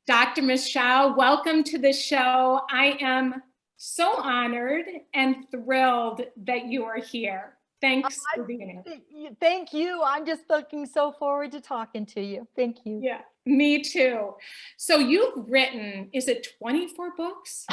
Dr. Michele, welcome to the show. I am so honored and thrilled that you are here. Thanks for being here. Thank you. I'm just looking so forward to talking to you. Thank you. Yeah, me too. So you've written, is it 24 books?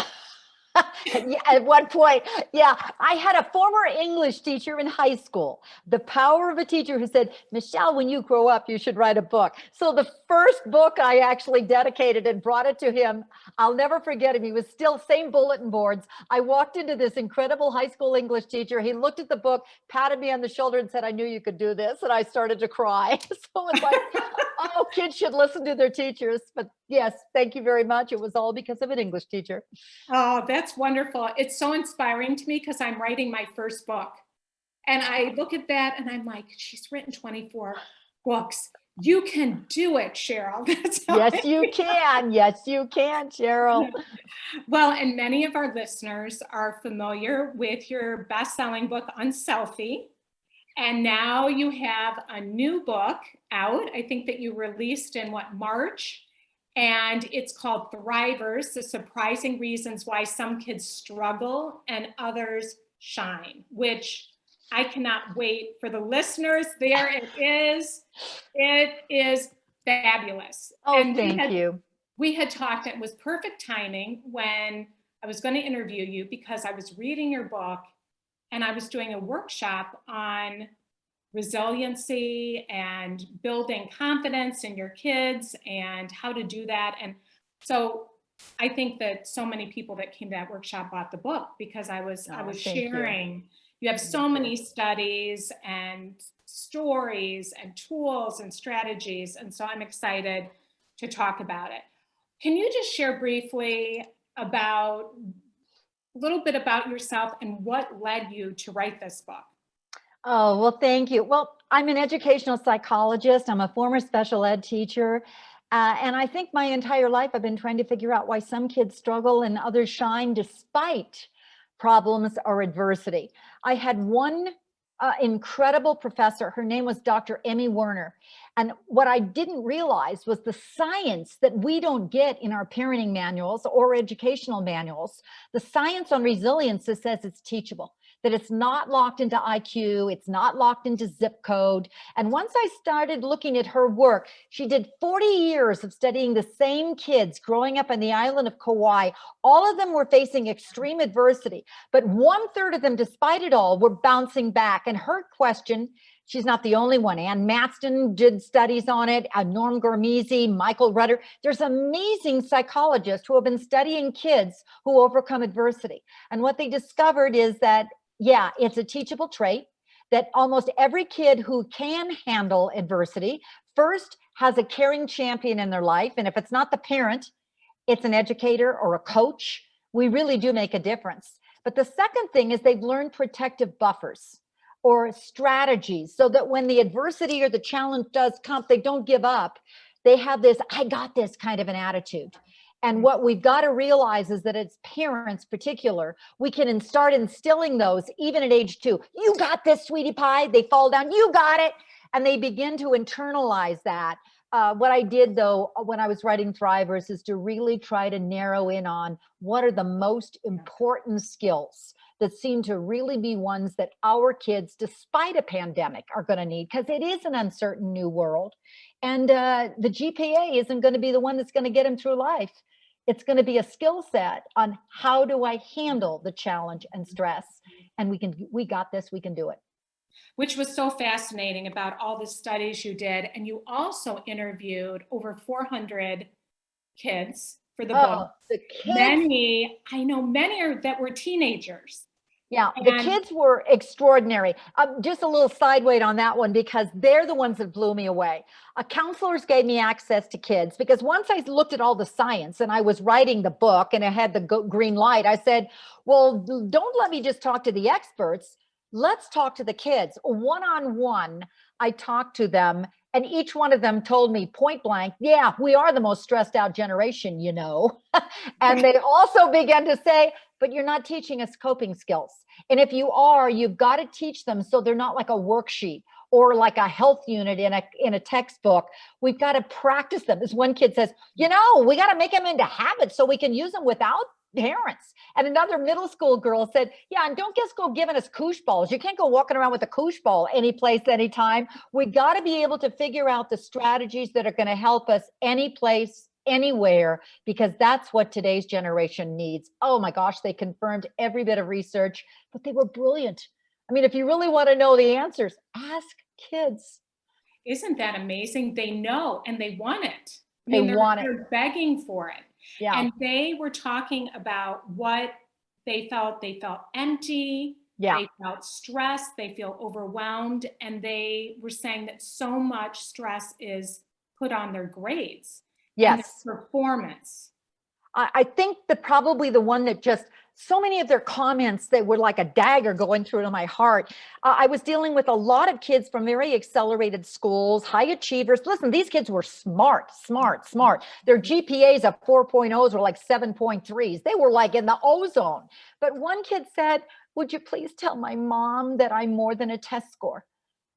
Yeah, at one point, yeah, I had a former English teacher in high school. The power of a teacher who said, Michele, when you grow up, you should write a book. So the first book I actually dedicated and brought it to him, I'll never forget him. He was still same bulletin boards. I walked into this incredible high school English teacher. He looked at the book, patted me on the shoulder and said, I knew you could do this. And I started to cry. So it's like, oh, kids should listen to their teachers. But yes, thank you very much. It was all because of an English teacher. Oh, that's wonderful. It's so inspiring to me because I'm writing my first book. And I look at that and I'm like, she's written 24 books. You can do it, Cheryl. Yes, you can. Yes, you can, Cheryl. Well, and many of our listeners are familiar with your best-selling book, Unselfie. And now you have a new book out, I think that you released in March? And it's called Thrivers, The Surprising Reasons Why Some Kids Struggle and Others Shine, which I cannot wait for the listeners. There it is. It is fabulous. Oh, and thank you. We had talked, it was perfect timing when I was going to interview you because I was reading your book and I was doing a workshop on resiliency and building confidence in your kids and how to do that. And so I think that so many people that came to that workshop bought the book because I was sharing. You have so many studies and stories and tools and strategies. And so I'm excited to talk about it. Can you just share briefly about a little bit about yourself and what led you to write this book? Oh, well, thank you. Well, I'm an educational psychologist. I'm a former special ed teacher. And I think my entire life I've been trying to figure out why some kids struggle and others shine despite problems or adversity. I had one incredible professor. Her name was Dr. Emmy Werner. And what I didn't realize was the science that we don't get in our parenting manuals or educational manuals. The science on resilience that says it's teachable, that it's not locked into IQ, it's not locked into zip code. And once I started looking at her work, she did 40 years of studying the same kids growing up on the island of Kauai. All of them were facing extreme adversity, but 1/3 of them, despite it all, were bouncing back. And her question, she's not the only one. Ann Maston did studies on it, Norm Gormese, Michael Rudder. There's amazing psychologists who have been studying kids who overcome adversity. And what they discovered is that, yeah, it's a teachable trait, that almost every kid who can handle adversity first has a caring champion in their life. And if it's not the parent, it's an educator or a coach. We really do make a difference. But the second thing is they've learned protective buffers or strategies so that when the adversity or the challenge does come, they don't give up. They have this, I got this kind of an attitude. And what we've got to realize is that as parents particular, we can start instilling those even at age 2. You got this, sweetie pie. They fall down, you got it. And they begin to internalize that. What I did though, when I was writing Thrivers, is to really try to narrow in on what are the most important skills that seem to really be ones that our kids, despite a pandemic, are going to need, because it is an uncertain new world. And the GPA isn't going to be the one that's going to get them through life. It's going to be a skill set on how do I handle the challenge and stress. And we got this, we can do it. Which was so fascinating about all the studies you did. And you also interviewed over 400 kids for the book. The kids. Many are that were teenagers. Yeah, the kids were extraordinary. Just a little sideway on that one, because they're the ones that blew me away. Counselors gave me access to kids because once I looked at all the science and I was writing the book and it had the green light, I said, well, don't let me just talk to the experts. Let's talk to the kids. One-on-one, I talked to them and each one of them told me point blank, yeah, we are the most stressed out generation, you know. And they also began to say, but you're not teaching us coping skills. And if you are, you've got to teach them so they're not like a worksheet or like a health unit in a textbook. We've got to practice them. As one kid says, we got to make them into habits so we can use them without parents. And another middle school girl said, yeah, and don't just go giving us koosh balls. You can't go walking around with a koosh ball any place, anytime. We got to be able to figure out the strategies that are going to help us any place, anywhere, because that's what today's generation needs. Oh my gosh, they confirmed every bit of research, but they were brilliant. I mean, if you really want to know the answers, ask kids. Isn't that amazing? They know and they want it. They're begging for it. Yeah. And they were talking about what they felt. They felt empty. Yeah. They felt stressed. They feel overwhelmed. And they were saying that so much stress is put on their grades. Yes. And their performance. I think that probably the one that just, so many of their comments that were like a dagger going through to my heart. I was dealing with a lot of kids from very accelerated schools, high achievers. Listen, these kids were smart. Their GPAs of 4.0s were like 7.3s. They were like in the ozone. But one kid said, would you please tell my mom that I'm more than a test score?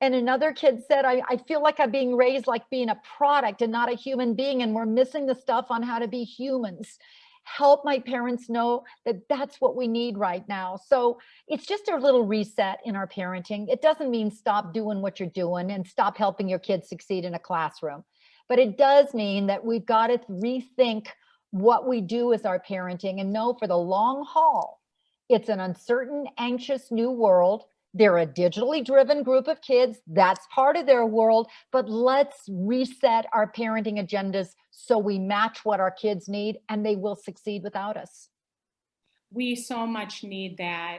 And another kid said, I feel like I'm being raised like being a product and not a human being, and we're missing the stuff on how to be humans. Help my parents know that that's what we need right now. So it's just a little reset in our parenting. It doesn't mean stop doing what you're doing and stop helping your kids succeed in a classroom. But it does mean that we've got to rethink what we do as our parenting and know for the long haul, it's an uncertain, anxious new world. They're a digitally driven group of kids. That's part of their world. But let's reset our parenting agendas so we match what our kids need, and they will succeed without us. We so much need that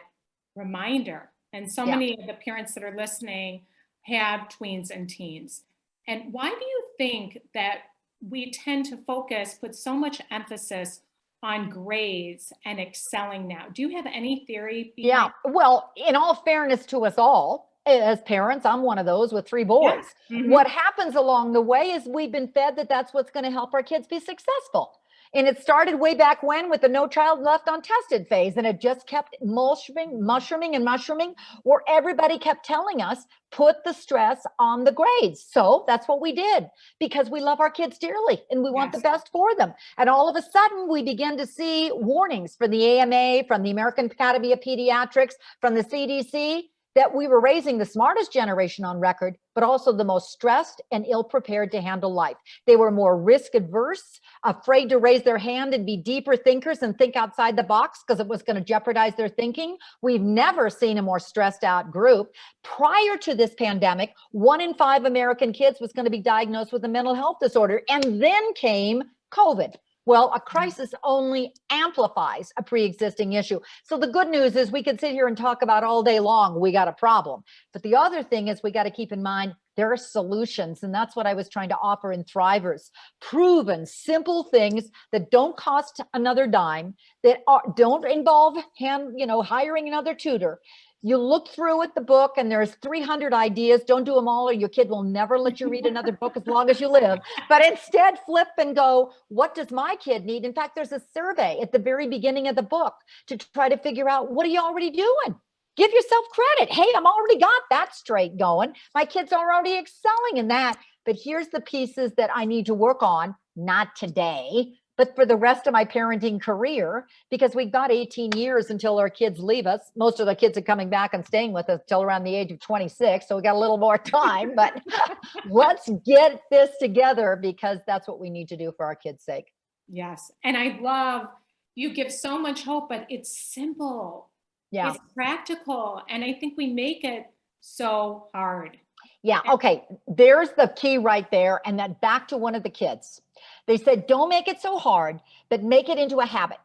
reminder. And so many of the parents that are listening have tweens and teens. And why do you think that we tend to put so much emphasis on grades and excelling now? Do you have any theory behind? Yeah, well, in all fairness to us all, as parents, I'm one of those with 3 boys. Yeah. Mm-hmm. What happens along the way is we've been fed that that's what's going to help our kids be successful. And it started way back when with the No Child Left Untested phase, and it just kept mushrooming, where everybody kept telling us, put the stress on the grades. So that's what we did, because we love our kids dearly and we want the best for them. And all of a sudden we began to see warnings from the AMA, from the American Academy of Pediatrics, from the CDC, that we were raising the smartest generation on record, but also the most stressed and ill-prepared to handle life. They were more risk adverse, afraid to raise their hand and be deeper thinkers and think outside the box because it was going to jeopardize their thinking. We've never seen a more stressed out group. Prior to this pandemic, 1 in 5 American kids was going to be diagnosed with a mental health disorder. And then came COVID. Well, a crisis only amplifies a pre-existing issue. So the good news is we can sit here and talk about all day long, we got a problem. But the other thing is we got to keep in mind there are solutions. And that's what I was trying to offer in Thrivers. Proven, simple things that don't cost another dime, that don't involve hiring another tutor. You look through at the book and there's 300 ideas. Don't do them all or your kid will never let you read another book as long as you live. But instead flip and go, what does my kid need? In fact, there's a survey at the very beginning of the book to try to figure out, what are you already doing? Give yourself credit. Hey, I'm already got that straight going. My kids are already excelling in that. But here's the pieces that I need to work on, not today, but for the rest of my parenting career, because we've got 18 years until our kids leave us. Most of the kids are coming back and staying with us till around the age of 26. So we got a little more time, but let's get this together because that's what we need to do for our kids' sake. Yes. And I love, you give so much hope, but it's simple. Yeah. It's practical. And I think we make it so hard. Yeah. Okay. There's the key right there. And then back to one of the kids. They said, don't make it so hard, but make it into a habit.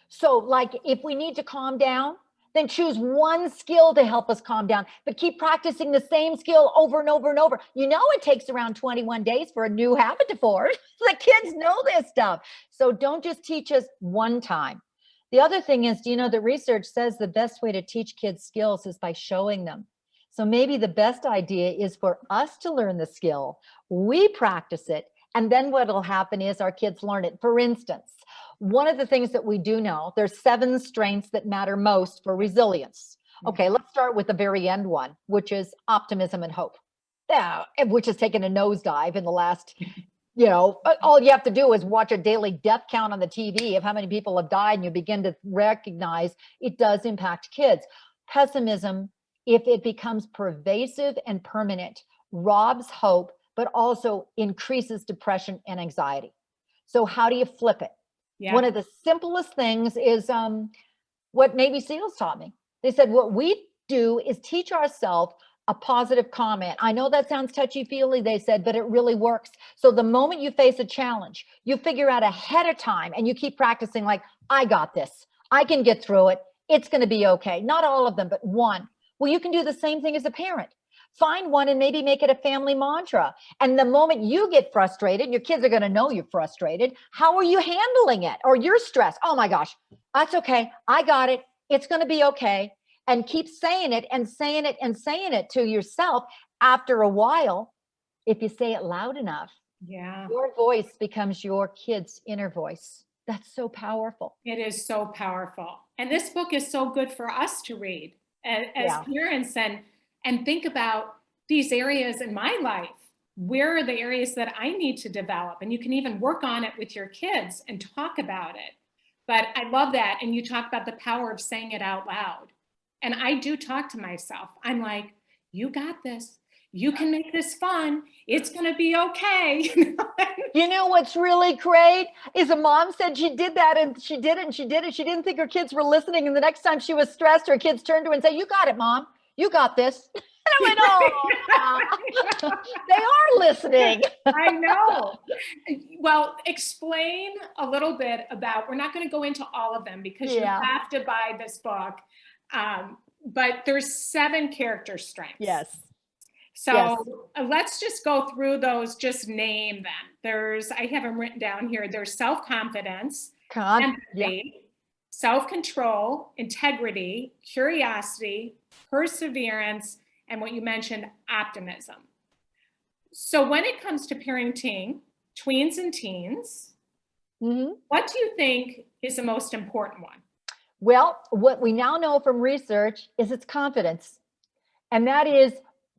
So like if we need to calm down, then choose one skill to help us calm down, but keep practicing the same skill over and over and over. You know, it takes around 21 days for a new habit to form. The kids know this stuff. So don't just teach us one time. The other thing is, do you know that research says the best way to teach kids skills is by showing them? So maybe the best idea is for us to learn the skill, we practice it, and then what'll happen is our kids learn it. For instance, one of the things that we do know, there's 7 strengths that matter most for resilience. Okay, let's start with the very end one, which is optimism and hope. which has taken a nosedive in the last, all you have to do is watch a daily death count on the TV of how many people have died, and you begin to recognize it does impact kids. Pessimism, if it becomes pervasive and permanent, robs hope, but also increases depression and anxiety. So how do you flip it? Yeah. One of the simplest things is what Navy SEALs taught me. They said, what we do is teach ourselves a positive comment. I know that sounds touchy-feely, they said, but it really works. So the moment you face a challenge, you figure out ahead of time and you keep practicing like, I got this. I can get through it. It's going to be okay. Not all of them, but one. Well, you can do the same thing as a parent. Find one and maybe make it a family mantra. And the moment you get frustrated, your kids are going to know you're frustrated. How are you handling it? Or you're stressed. Oh my gosh, that's okay. I got it. It's going to be okay. And keep saying it and saying it and saying it to yourself. After a while, if you say it loud enough, your voice becomes your kid's inner voice. That's so powerful. It is so powerful. And this book is so good for us to read as parents and think about these areas in my life. Where are the areas that I need to develop? And you can even work on it with your kids and talk about it. But I love that. And you talk about the power of saying it out loud. And I do talk to myself. I'm like, you got this. You can make this fun. It's going to be okay. You know what's really great is a mom said she did that and she did it and she did it. She didn't think her kids were listening. And the next time she was stressed, her kids turned to her and said, you got it, Mom. You got this. And I went, oh, they are listening. I know. Well, explain a little bit about, we're not going to go into all of them because you have to buy this book. But there's 7 character strengths. Yes. So let's just go through those, just name them. I have them written down here. There's self-confidence, empathy, self-control, integrity, curiosity, perseverance, and what you mentioned, optimism. So when it comes to parenting tweens and teens, what do you think is the most important one? Well, what we now know from research is it's confidence. And that is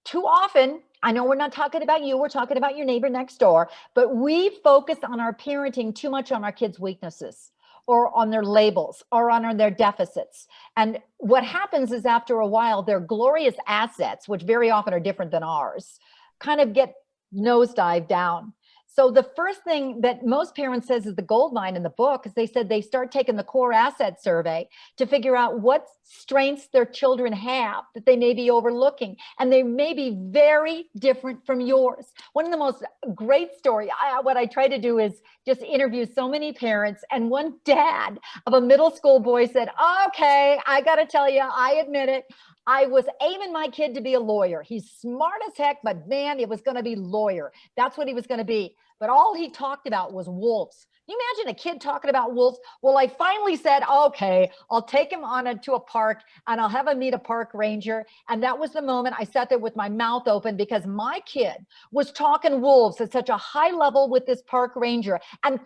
too often, I know we're not talking about you, we're talking about your neighbor next door, but we focus on our parenting too much on our kids' weaknesses or on their labels or on their deficits. And what happens is after a while, their glorious assets, which very often are different than ours, kind of get nosedive down. So the first thing that most parents says is the gold mine in the book is they said they start taking the core asset survey to figure out what strengths their children have that they may be overlooking. And they may be very different from yours. One of the most great story, what I try to do is just interview so many parents. And one dad of a middle school boy said, okay, I got to tell you, I admit it. I was aiming my kid to be a lawyer. He's smart as heck, but man, it was going to be lawyer. That's what he was going to be. But all he talked about was wolves. Can you imagine a kid talking about wolves? Well, I finally said, okay, I'll take him to a park and I'll have him meet a park ranger. And that was the moment I sat there with my mouth open because my kid was talking wolves at such a high level with this park ranger and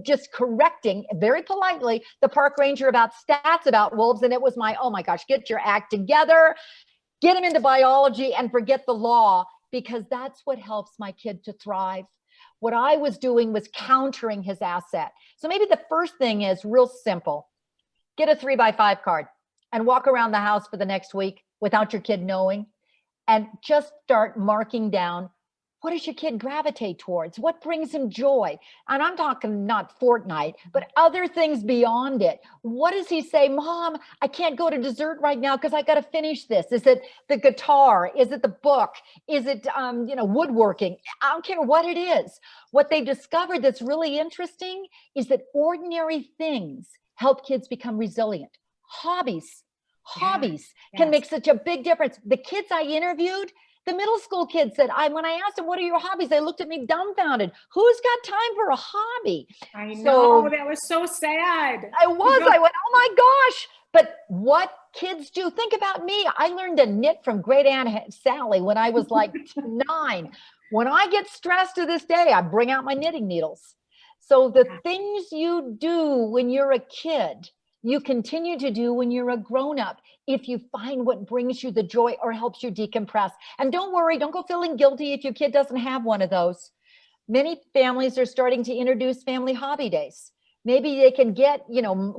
just correcting very politely the park ranger about stats about wolves. And it was oh my gosh, get your act together, get him into biology and forget the law, because that's what helps my kid to thrive. What I was doing was countering his asset. So maybe the first thing is real simple. Get a 3x5 card and walk around the house for the next week without your kid knowing and just start marking down, what does your kid gravitate towards? What brings him joy? And I'm talking not Fortnite, but other things beyond it. What does he say? Mom, I can't go to dessert right now because I got to finish this. Is it the guitar? Is it the book? Is it, woodworking? I don't care what it is. What they discovered that's really interesting is that ordinary things help kids become resilient. Hobbies can make such a big difference. The kids I interviewed, the middle school kids said, when I asked them, what are your hobbies? They looked at me dumbfounded. Who's got time for a hobby? I know, that was so sad. I went, oh my gosh. But what kids do, think about me. I learned to knit from great Aunt Sally when I was like 9. When I get stressed to this day, I bring out my knitting needles. So the things you do when you're a kid you continue to do when you're a grown-up, if you find what brings you the joy or helps you decompress. And don't worry, don't go feeling guilty if your kid doesn't have one of those. Many families are starting to introduce family hobby days. Maybe they can get,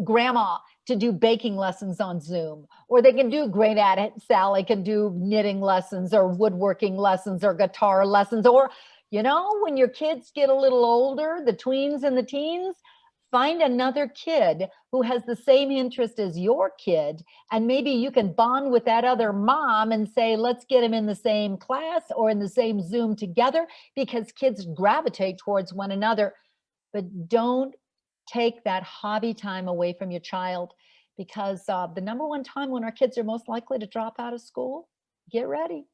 grandma to do baking lessons on Zoom, or they can do great at it. Sally can do knitting lessons or woodworking lessons or guitar lessons. Or, when your kids get a little older, the tweens and the teens, find another kid who has the same interest as your kid. And maybe you can bond with that other mom and say, let's get them in the same class or in the same Zoom together, because kids gravitate towards one another. But don't take that hobby time away from your child, because the number one time when our kids are most likely to drop out of school, get ready.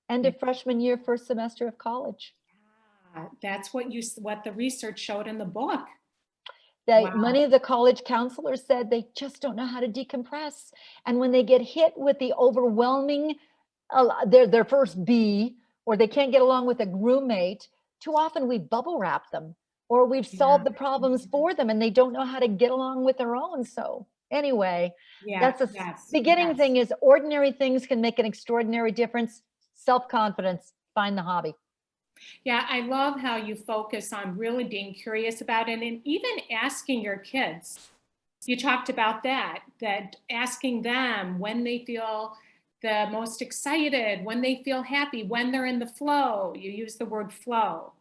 End of freshman year, first semester of college. Yeah, that's what the research showed in the book. That many of the college counselors said they just don't know how to decompress. And when they get hit with the overwhelming, their first B, or they can't get along with a roommate, too often we bubble wrap them, or we've solved the problems for them and they don't know how to get along with their own. So anyway, that's a beginning thing is ordinary things can make an extraordinary difference. Self-confidence, find the hobby. Yeah, I love how you focus on really being curious about it, and even asking your kids. You talked about that asking them when they feel the most excited, when they feel happy, when they're in the flow. You use the word flow.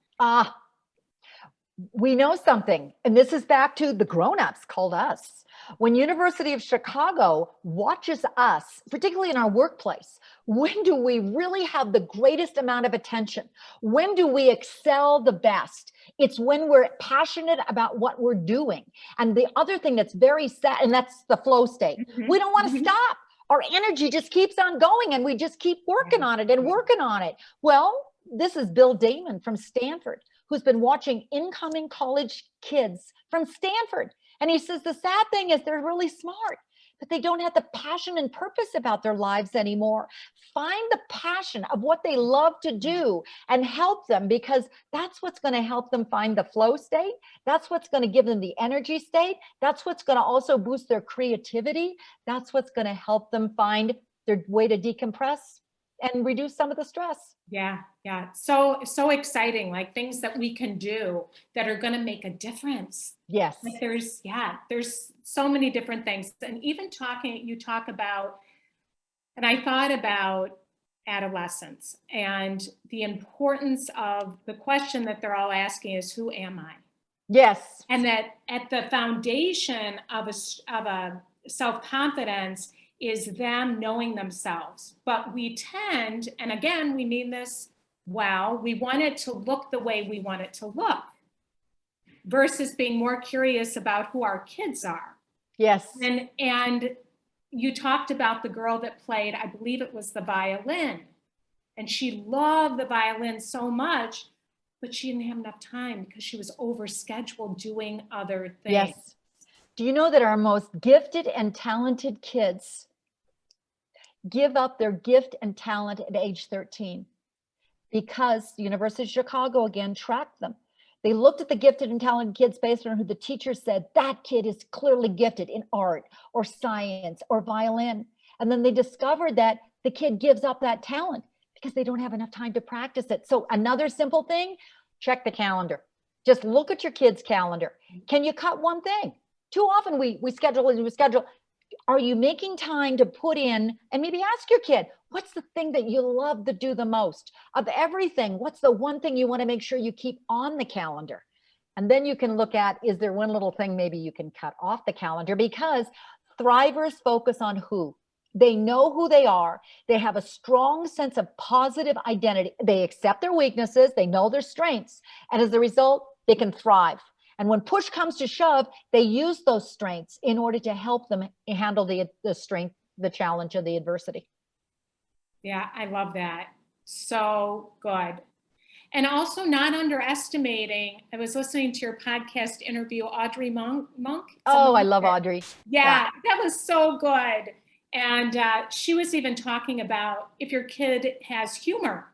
We know something, and this is back to the grown-ups called us. When University of Chicago watches us, particularly in our workplace, when do we really have the greatest amount of attention? When do we excel the best? It's when we're passionate about what we're doing. And the other thing that's very sad, and that's the flow state. We don't want to stop. Our energy just keeps on going, and we just keep working on it and working on it. Well, this is Bill Damon from Stanford, who's been watching incoming college kids from Stanford. And he says the sad thing is they're really smart, but they don't have the passion and purpose about their lives anymore. Find the passion of what they love to do and help them, because that's what's going to help them find the flow state. That's what's going to give them the energy state. That's what's going to also boost their creativity. That's what's going to help them find their way to decompress and reduce some of the stress. Yeah. So exciting, like things that we can do that are going to make a difference. Yes. Like there's so many different things. And even you talk about, and I thought about adolescence and the importance of the question that they're all asking is, who am I? Yes. And that at the foundation of a self-confidence is them knowing themselves. But we tend, and again, we mean this well, we want it to look the way we want it to look versus being more curious about who our kids are. Yes. And you talked about the girl that played, I believe it was the violin, and she loved the violin so much, but she didn't have enough time because she was overscheduled doing other things. Yes. Do you know that our most gifted and talented kids give up their gift and talent at age 13? Because the University of Chicago, again, tracked them. They looked at the gifted and talented kids based on who the teacher said, that kid is clearly gifted in art or science or violin. And then they discovered that the kid gives up that talent because they don't have enough time to practice it. So another simple thing, check the calendar. Just look at your kid's calendar. Can you cut one thing? Too often we schedule. Are you making time to put in, and maybe ask your kid, what's the thing that you love to do the most? Of everything, what's the one thing you want to make sure you keep on the calendar? And then you can look at, is there one little thing maybe you can cut off the calendar? Because thrivers focus on who. They know who they are. They have a strong sense of positive identity. They accept their weaknesses. They know their strengths. And as a result, they can thrive. And when push comes to shove, they use those strengths in order to help them handle the strength, the challenge, of the adversity. Yeah, I love that. So good. And also not underestimating, I was listening to your podcast interview, Audrey Monk. Oh, I love Audrey. Yeah, that was so good. And she was even talking about if your kid has humor.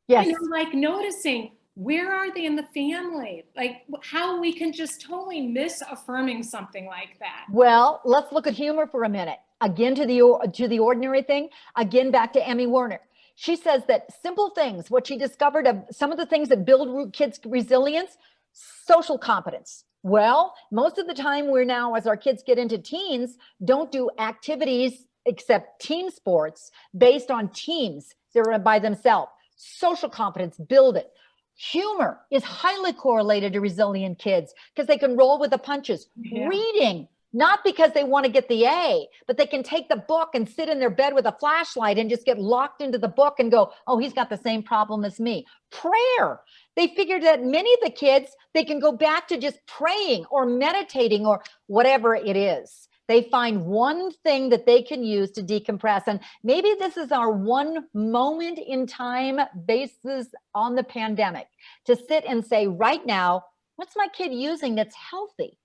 Yes. Like noticing, where are they in the family? Like how we can just totally miss affirming something like that. Well, let's look at humor for a minute. Again, to the ordinary thing, again, back to Emmy Werner. She says that simple things, what she discovered of some of the things that build kids' resilience, social competence. Well, most of the time we're now, as our kids get into teens, don't do activities except team sports based on teams. They're by themselves. Social competence, build it. Humor is highly correlated to resilient kids because they can roll with the punches. Yeah. Reading, not because they want to get the A, but they can take the book and sit in their bed with a flashlight and just get locked into the book and go, oh, he's got the same problem as me. Prayer. They figured that many of the kids, they can go back to just praying or meditating or whatever it is. They find one thing that they can use to decompress. And maybe this is our one moment in time basis on the pandemic to sit and say, right now, what's my kid using that's healthy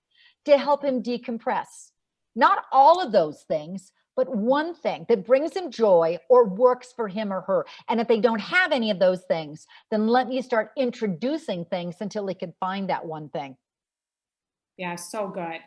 to help him decompress? Not all of those things, but one thing that brings him joy or works for him or her. And if they don't have any of those things, then let me start introducing things until they can find that one thing. Yeah, so good.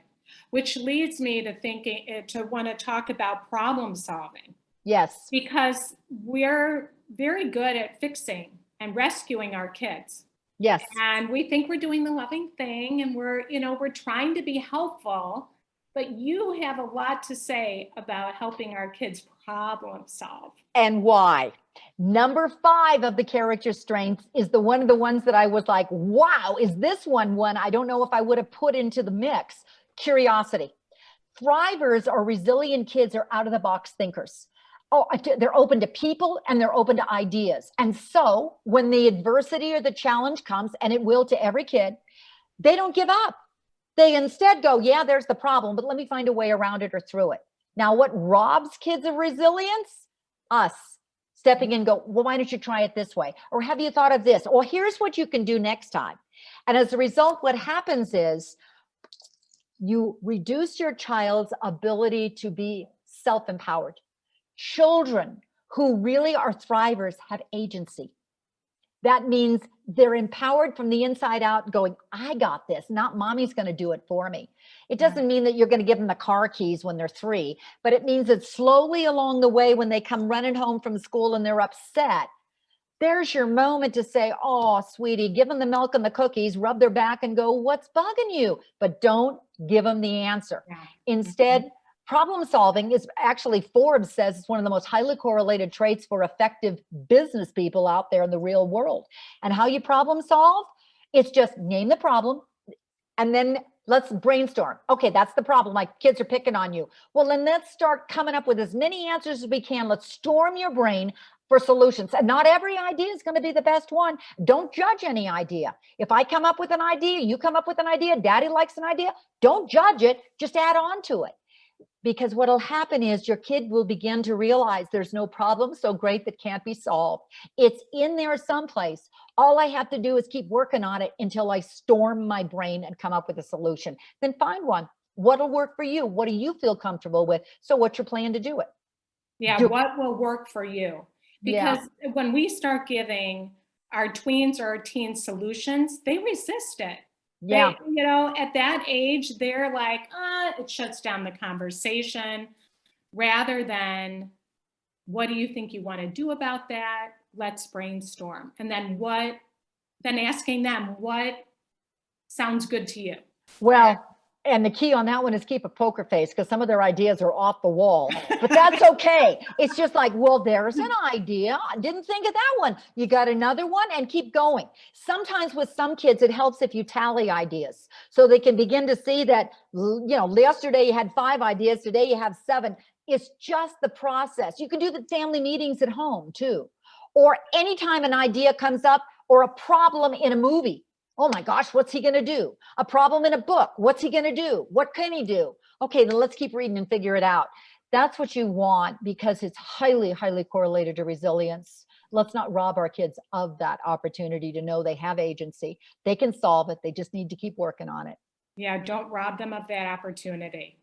Which leads me to thinking, to want to talk about problem solving. Yes. Because we're very good at fixing and rescuing our kids. Yes. And we think we're doing the loving thing and we're trying to be helpful, but you have a lot to say about helping our kids problem solve. And why? Number 5 of the character strengths is one of the ones that I was like, wow, is this one I don't know if I would have put into the mix. Curiosity. Thrivers or resilient kids are out of the box thinkers. Oh, they're open to people and they're open to ideas. And so when the adversity or the challenge comes, and it will to every kid, they don't give up. They instead go, yeah, there's the problem, but let me find a way around it or through it. Now, what robs kids of resilience? Us stepping in and go, well, why don't you try it this way? Or have you thought of this? Or here's what you can do next time. And as a result, what happens is you reduce your child's ability to be self-empowered. Children who really are thrivers have agency. That means they're empowered from the inside out going, I got this, not mommy's going to do it for me. It doesn't mean that you're going to give them the car keys when they're 3, but it means that slowly along the way, when they come running home from school and they're upset, there's your moment to say, oh, sweetie, give them the milk and the cookies, rub their back and go, what's bugging you? But don't give them the answer. Yeah. Instead, problem solving is actually, Forbes says it's one of the most highly correlated traits for effective business people out there in the real world. And how you problem solve? It's just name the problem and then let's brainstorm. Okay, that's the problem. My kids are picking on you. Well, then let's start coming up with as many answers as we can. Let's storm your brain for solutions. And not every idea is going to be the best one. Don't judge any idea. If I come up with an idea, you come up with an idea, daddy likes an idea, don't judge it, just add on to it. Because what'll happen is your kid will begin to realize there's no problem so great that can't be solved. It's in there someplace. All I have to do is keep working on it until I storm my brain and come up with a solution. Then find one. What'll work for you? What do you feel comfortable with? So what's your plan to do it? Yeah, what will work for you? Because when we start giving our tweens or our teens solutions, they resist it. Yeah. They, at that age, they're like, it shuts down the conversation rather than, what do you think you want to do about that? Let's brainstorm. And then asking them, what sounds good to you? Well, and the key on that one is keep a poker face because some of their ideas are off the wall, but that's okay. It's just like, well, there's an idea. I didn't think of that one. You got another one and keep going. Sometimes with some kids, it helps if you tally ideas so they can begin to see that, yesterday you had 5 ideas. Today you have 7. It's just the process. You can do the family meetings at home too, or anytime an idea comes up or a problem in a movie. Oh my gosh, what's he going to do? A problem in a book. What's he going to do? What can he do? Okay, then let's keep reading and figure it out. That's what you want because it's highly, highly correlated to resilience. Let's not rob our kids of that opportunity to know they have agency. They can solve it. They just need to keep working on it. Yeah, don't rob them of that opportunity.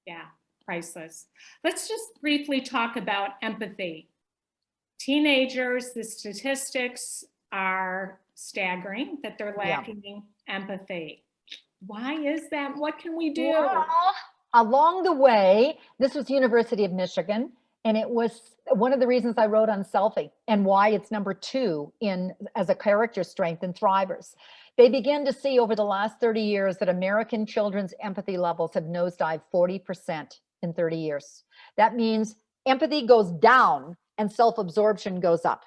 Yeah, priceless. Let's just briefly talk about empathy. Teenagers, the statistics are staggering that they're Yeah. lacking empathy. Why is that? What can we do? Well, along the way, this was University of Michigan, and it was one of the reasons I wrote on selfie and why it's number 2 in as a character strength in thrivers. They began to see over the last 30 years that American children's empathy levels have nosedived 40% in 30 years. That means empathy goes down and self-absorption goes up.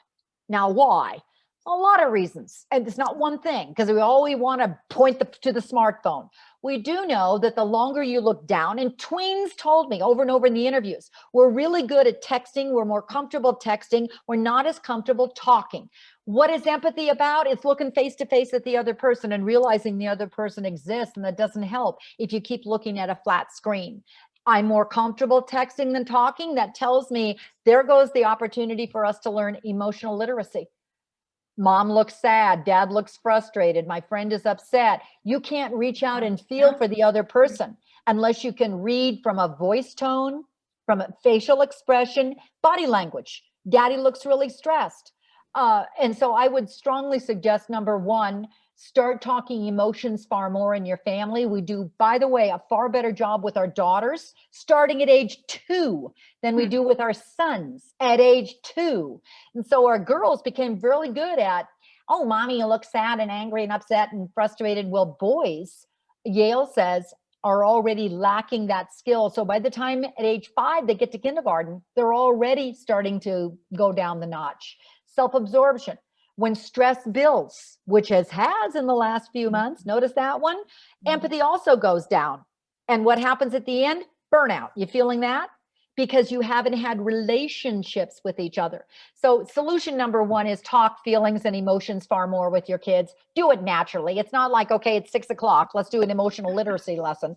Now, why? A lot of reasons. And it's not one thing, because we always want to point to the smartphone. We do know that the longer you look down, and tweens told me over and over in the interviews, we're really good at texting. We're more comfortable texting. We're not as comfortable talking. What is empathy about? It's looking face to face at the other person and realizing the other person exists, and that doesn't help if you keep looking at a flat screen. I'm more comfortable texting than talking. That tells me there goes the opportunity for us to learn emotional literacy. Mom looks sad, dad looks frustrated, my friend is upset. You can't reach out and feel for the other person unless you can read from a voice tone, from a facial expression, body language. Daddy looks really stressed. And so I would strongly suggest, number 1, start talking emotions far more in your family. We do, by the way, a far better job with our daughters starting at age 2 than we do with our sons at age 2. And so our girls became really good at, oh, mommy, you look sad and angry and upset and frustrated. Well, boys, Yale says, are already lacking that skill. So by the time at age 5, they get to kindergarten, they're already starting to go down the notch. Self-absorption. When stress builds, which has in the last few months, notice that one, empathy also goes down. And what happens at the end? Burnout. You feeling that? Because you haven't had relationships with each other. So solution number 1 is talk feelings and emotions far more with your kids. Do it naturally. It's not like, okay, it's 6 o'clock. Let's do an emotional literacy lesson.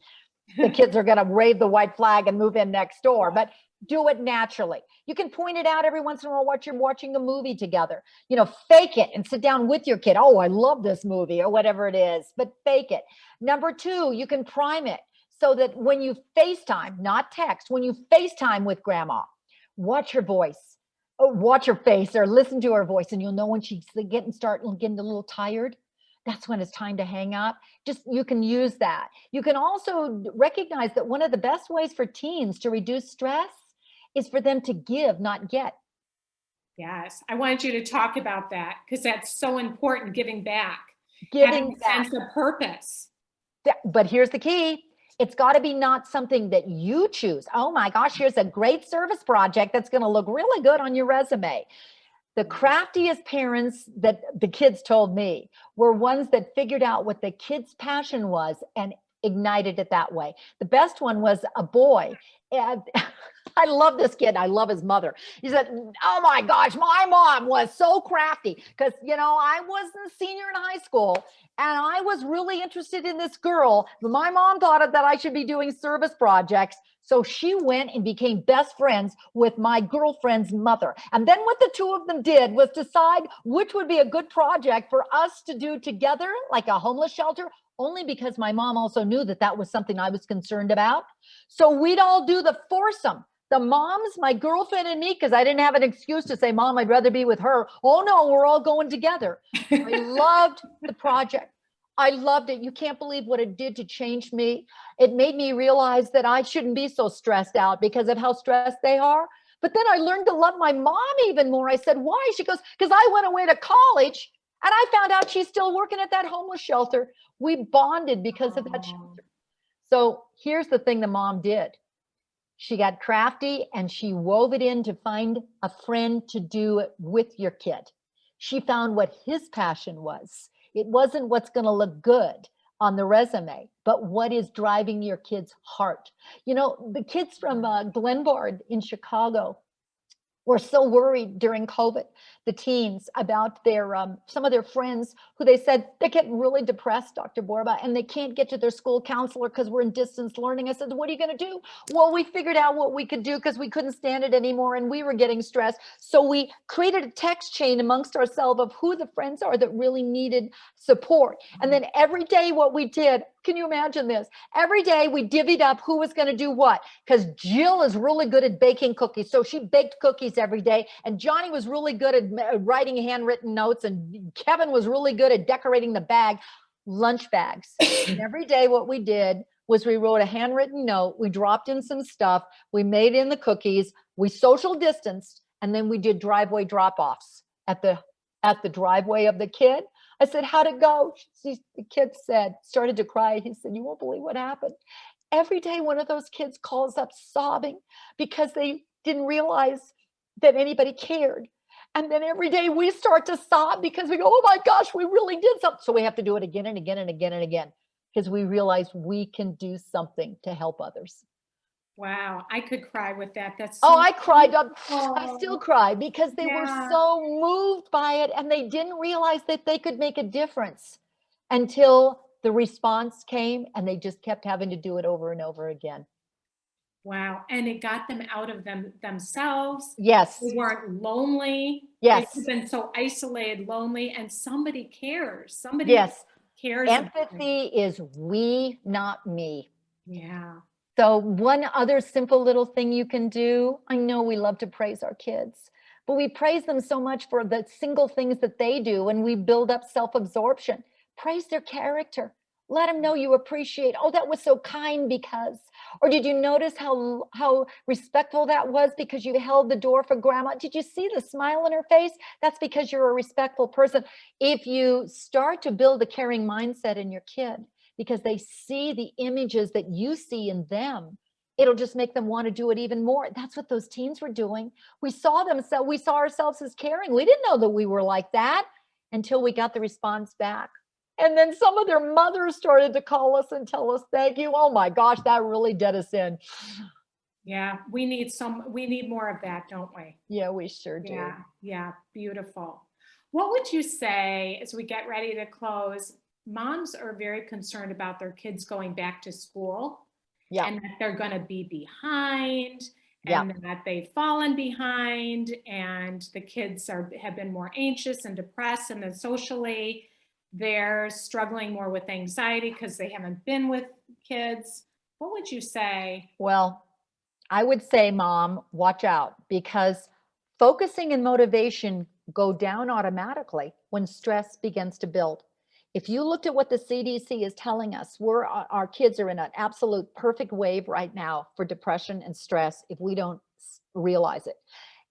The kids are going to wave the white flag and move in next door, but do it naturally. You can point it out every once in a while while you're watching a movie together. You know, fake it and sit down with your kid. Oh, I love this movie or whatever it is, but fake it. Number 2, you can prime it so that when you FaceTime, not text, when you FaceTime with grandma, watch her voice, or watch her face or listen to her voice, and you'll know when she's getting a little tired. That's when it's time to hang up. Just, you can use that. You can also recognize that one of the best ways for teens to reduce stress is for them to give, not get. Yes, I wanted you to talk about that because that's so important, giving back. Giving back. Having a sense of purpose. But here's the key. It's got to be not something that you choose. Oh my gosh, here's a great service project that's going to look really good on your resume. The craftiest parents that the kids told me were ones that figured out what the kid's passion was and ignited it that way. The best one was a boy. And I love this kid. I love his mother. He said, oh my gosh, my mom was so crafty because, you know, I was a senior in high school and I was really interested in this girl. But my mom thought that I should be doing service projects. So she went and became best friends with my girlfriend's mother. And then what the two of them did was decide which would be a good project for us to do together, like a homeless shelter, only because my mom also knew that that was something I was concerned about. So we'd all do the foursome. The moms, my girlfriend and me, because I didn't have an excuse to say, Mom, I'd rather be with her. Oh no, we're all going together. I loved the project. I loved it. You can't believe what it did to change me. It made me realize that I shouldn't be so stressed out because of how stressed they are. But then I learned to love my mom even more. I said, why? She goes, because I went away to college and I found out she's still working at that homeless shelter. We bonded because of that shelter. So here's the thing the mom did. She got crafty and she wove it in to find a friend to do it with your kid. She found what his passion was. It wasn't what's going to look good on the resume, but what is driving your kid's heart. You know, the kids from Glenbard in Chicago were so worried during COVID, the teens, about their some of their friends who they said they're getting really depressed, Dr. Borba, and they can't get to their school counselor because we're in distance learning. I said, what are you going to do? Well, we figured out what we could do because we couldn't stand it anymore and we were getting stressed. So we created a text chain amongst ourselves of who the friends are that really needed support. And then every day what we did, can you imagine this? Every day we divvied up who was going to do what, because Jill is really good at baking cookies. So she baked cookies cookies every day. And Johnny was really good at writing handwritten notes. And Kevin was really good at decorating the bag, lunch bags. And every day what we did was we wrote a handwritten note. We dropped in some stuff. We made in the cookies. We social distanced. And then we did driveway drop-offs at the driveway of the kid. I said, how'd it go? The kid started to cry. He said, you won't believe what happened. Every day, one of those kids calls up sobbing because they didn't realize that anybody cared. And then every day we start to sob because we go, oh my gosh, we really did something. So we have to do it again and again and again and again because we realize we can do something to help others. Wow, I could cry with that. That's Oh, so I cried. I beautiful. still cry because they were Yeah. so moved by it and they didn't realize that they could make a difference until the response came and they just kept having to do it over and over again. Wow, and it got them out of themselves. Yes. They weren't lonely. Yes. They've been so isolated, lonely, and somebody cares. Somebody Yes. cares. about them. Empathy is we, not me. Yeah. So one other simple little thing you can do, I know we love to praise our kids, but we praise them so much for the single things that they do and we build up self-absorption. Praise their character. Let them know you appreciate, oh, that was so kind because, or did you notice how respectful that was because you held the door for grandma? Did you see the smile on her face? That's because you're a respectful person. If you start to build a caring mindset in your kid, because they see the images that you see in them, it'll just make them want to do it even more. That's what those teens were doing. We saw ourselves as caring. We didn't know that we were like that until we got the response back. And then some of their mothers started to call us and tell us, thank you. Oh my gosh, that really did us in. Yeah, we need more of that, don't we? Yeah, we sure do. Yeah, yeah, beautiful. What would you say as we get ready to close? Moms are very concerned about their kids going back to school. Yeah. And that they're going to be behind Yeah. and that they've fallen behind and the kids have been more anxious and depressed, and then socially they're struggling more with anxiety because they haven't been with kids. What would you say? Well, I would say, Mom, watch out, because focusing and motivation go down automatically when stress begins to build. If you looked at what the CDC is telling us, our kids are in an absolute perfect wave right now for depression and stress if we don't realize it.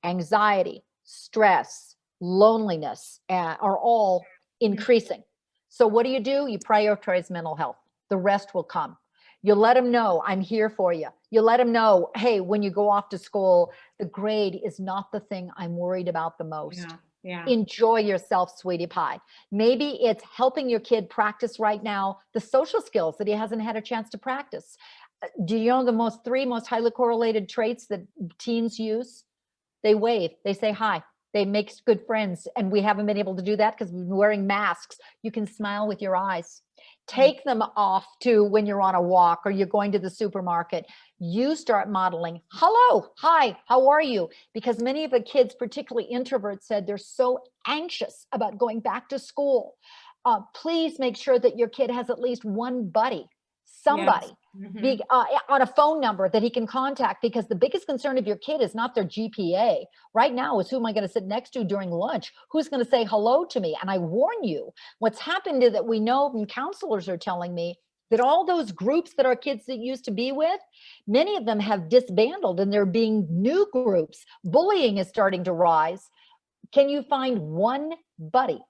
Anxiety, stress, loneliness are all increasing. So what do? You prioritize mental health. The rest will come. You let them know, I'm here for you. You let them know, hey, when you go off to school, the grade is not the thing I'm worried about the most. Yeah. Yeah. Enjoy yourself, sweetie pie. Maybe it's helping your kid practice right now the social skills that he hasn't had a chance to practice. Do you know the three most highly correlated traits that teens use? They wave, they say hi, they make good friends. And we haven't been able to do that because we've been wearing masks. You can smile with your eyes. Take them off to when you're on a walk or you're going to the supermarket. You start modeling, hello, hi, how are you? Because many of the kids, particularly introverts, said they're so anxious about going back to school. Please make sure that your kid has at least one buddy, somebody. Yes. Mm-hmm. On a phone number that he can contact, because the biggest concern of your kid is not their GPA. Right now is, who am I going to sit next to during lunch? Who's going to say hello to me? And I warn you, what's happened is that we know, and counselors are telling me, that all those groups that our kids used to be with, many of them have disbanded and there being new groups. Bullying is starting to rise. Can you find one buddy?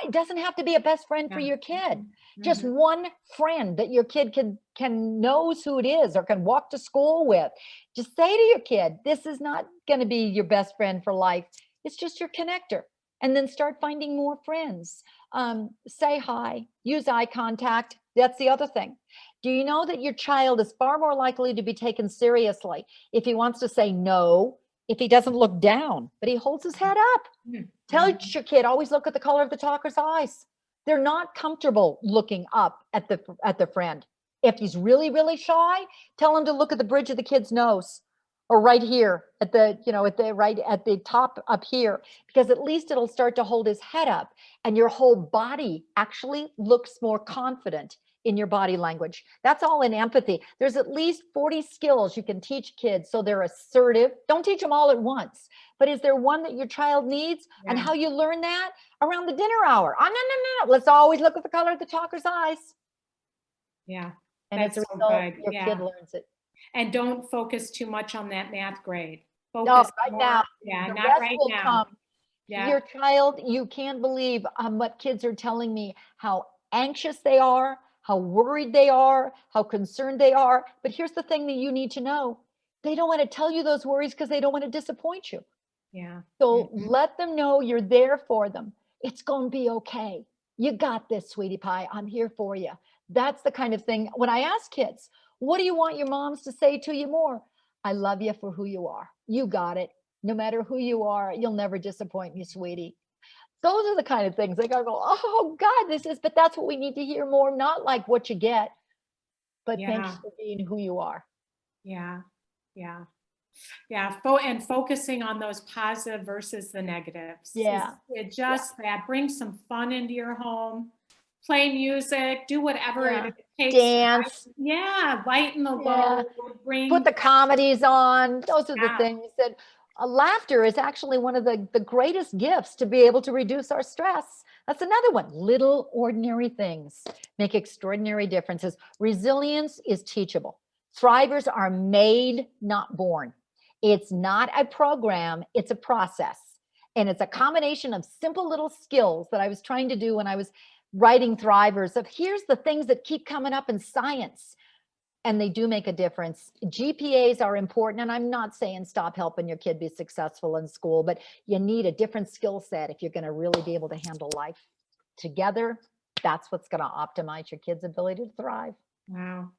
It doesn't have to be a best friend for your kid. Just one friend that your kid can knows who it is or can walk to school with. Just say to your kid, this is not going to be your best friend for life. It's just your connector. And then start finding more friends. Say hi, use eye contact. That's the other thing. Do you know that your child is far more likely to be taken seriously if he wants to say no, if he doesn't look down, but he holds his head up? Tell your kid, always look at the color of the talker's eyes. They're not comfortable looking up at the friend. If he's really, really shy, tell him to look at the bridge of the kid's nose, or right here at the top up here, because at least it'll start to hold his head up and your whole body actually looks more confident in your body language. That's all in empathy. There's at least 40 skills you can teach kids so they're assertive. Don't teach them all at once, but is there one that your child needs? And how you learn that? Around the dinner hour. Oh, no. Let's always look at the color of the talker's eyes. Yeah. And as a result, your kid learns it. And don't focus too much on that math grade. No, Focus right more, now. Yeah, The not rest right will now. come. Yeah. Your child, you can't believe what kids are telling me, how anxious they are, how worried they are, how concerned they are. But here's the thing that you need to know. They don't want to tell you those worries because they don't want to disappoint you. Yeah. So let them know you're there for them. It's going to be okay. You got this, sweetie pie. I'm here for you. That's the kind of thing. When I ask kids, what do you want your moms to say to you more? I love you for who you are. You got it. No matter who you are, you'll never disappoint me, sweetie. Those are the kind of things like I go, oh God, but that's what we need to hear more. Not like what you get, but thanks for being who you are. Yeah. And focusing on those positive versus the negatives. Yeah. That brings some fun into your home. Play music, do whatever it takes. Dance. Lighten the load. Put the comedies on. Those are the things that laughter is actually one of the greatest gifts to be able to reduce our stress. That's another one. Little ordinary things make extraordinary differences. Resilience is teachable. Thrivers are made, not born. It's not a program, it's a process. And it's a combination of simple little skills that I was trying to do when I was writing Thrivers of here's the things that keep coming up in science. And they do make a difference. GPAs are important. And I'm not saying stop helping your kid be successful in school, but you need a different skill set if you're going to really be able to handle life together. That's what's going to optimize your kid's ability to thrive. Wow.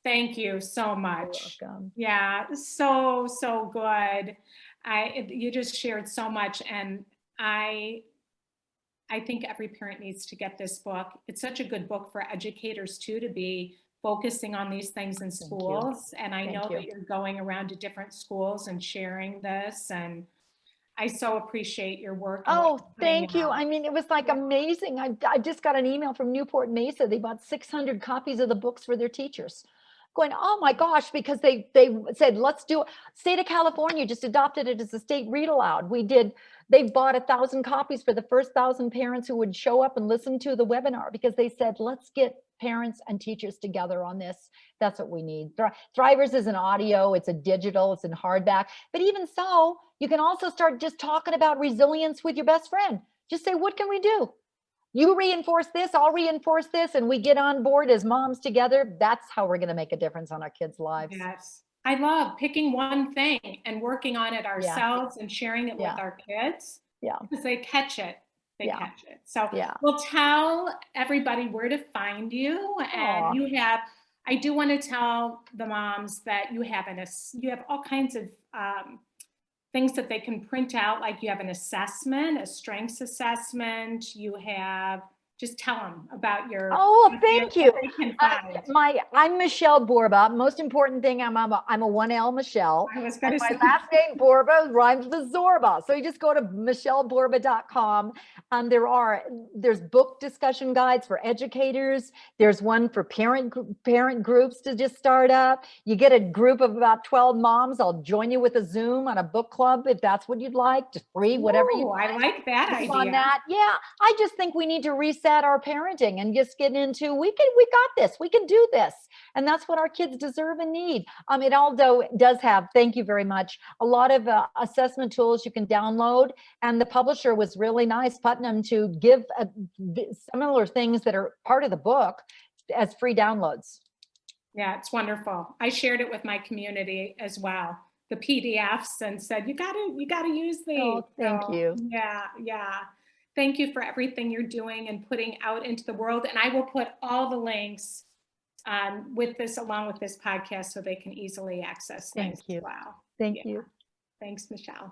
Thank you so much. You're welcome. Yeah, so good. You just shared so much, and I think every parent needs to get this book. It's such a good book for educators too, to be focusing on these things in schools. And I know that you're going around to different schools and sharing this, and I so appreciate your work. Oh, thank you. I mean, it was like amazing. I just got an email from Newport Mesa. They bought 600 copies of the books for their teachers. Going, oh my gosh, because they said, let's do it. State of California just adopted it as a state read aloud. They bought 1,000 copies for the first 1,000 parents who would show up and listen to the webinar, because they said, let's get parents and teachers together on this. That's what we need. Thrivers is an audio, it's a digital, it's in hardback. But even so, you can also start just talking about resilience with your best friend. Just say, what can we do? You reinforce this, I'll reinforce this, and we get on board as moms together. That's how we're going to make a difference on our kids' lives. Yes. I love picking one thing and working on it ourselves and sharing it with our kids. Yeah. Because they catch it. They catch it. So we'll tell everybody where to find you. And I do want to tell the moms that you have all kinds of things that they can print out, like you have an assessment, a strengths assessment. You have, just tell them about your. Oh, thank you. I'm Michele Borba. Most important thing, I'm a 1L Michele. I was going to say. My last name Borba rhymes with Zorba. So you just go to micheleborba.com. There's book discussion guides for educators. There's one for parent groups to just start up. You get a group of about 12 moms. I'll join you with a Zoom on a book club if that's what you'd like, just free, whatever you like. I like that idea. On that. Yeah, I just think we need to reset our parenting and just get into, we got this, we can do this. And that's what our kids deserve and need. It all does have, thank you very much, a lot of assessment tools you can download. And the publisher was really nice, Putnam, to give similar things that are part of the book as free downloads. Yeah, it's wonderful. I shared it with my community as well, the PDFs, and said, you gotta use these. Oh, thank you. Yeah. Thank you for everything you're doing and putting out into the world. And I will put all the links with this, along with this podcast, so they can easily access things as well. Thank you. Thanks, Michele.